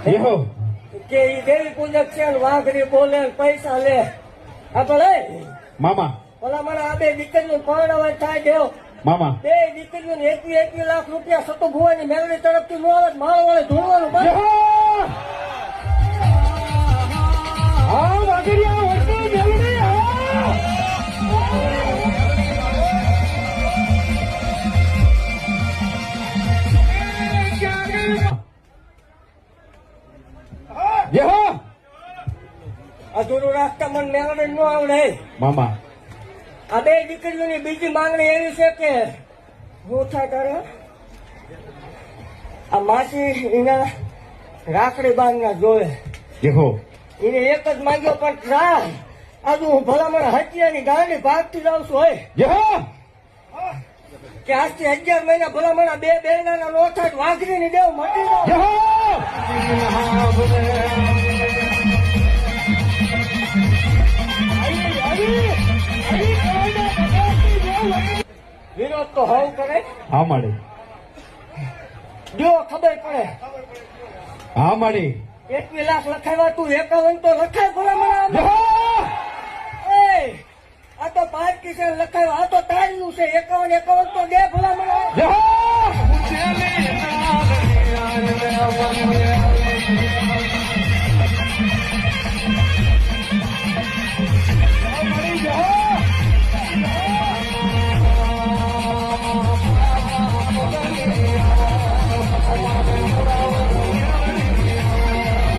એહો કે ઈ દેવી પૂજક છે ને વાઘરી બોલે ને પૈસા લે આપણે મામા ઓલા મને આ બે દીકરીઓ પરણાવા થાય દેવ મામા બે દીકરીઓને 21 લાખ રૂપિયા સતો ભુવાની મેળવી તરફથી નો આવે મારો વાળે ધોળવાનું બંધ. એહો હા વાગડિયા વસ્તુ મેલડી જેહો અધૂરું રાખતા મને મેળવી નો આવડે. મામા આ બે દીકરીઓની બીજી માંગણી એવી છે કે હું થાય તારે આ માસી એના રાખડી બાંધના જોવે જેહો એને એક જ માંગ્યો પણ ટ્રાય આજુ હું ભલામણ હત્યાની ગાંડી ભાગતી જાઉં છું હોય જેહો કે આજથી 11 મહિના ભલામણ આ બે બેના લોથા વાઘરી ની દેવ મટી જાવ. જેહો વિરોધ તો હોવ કરે હા માડી જો ખબર પડે હા માડી 21 લાખ લખાવ્યા તું 51 તો લખાય ભલામણ. જેહો એ આ તો 5 કિશન લખાવ્યા આ તો તારીનું છે 51 તો દે ભલામણ.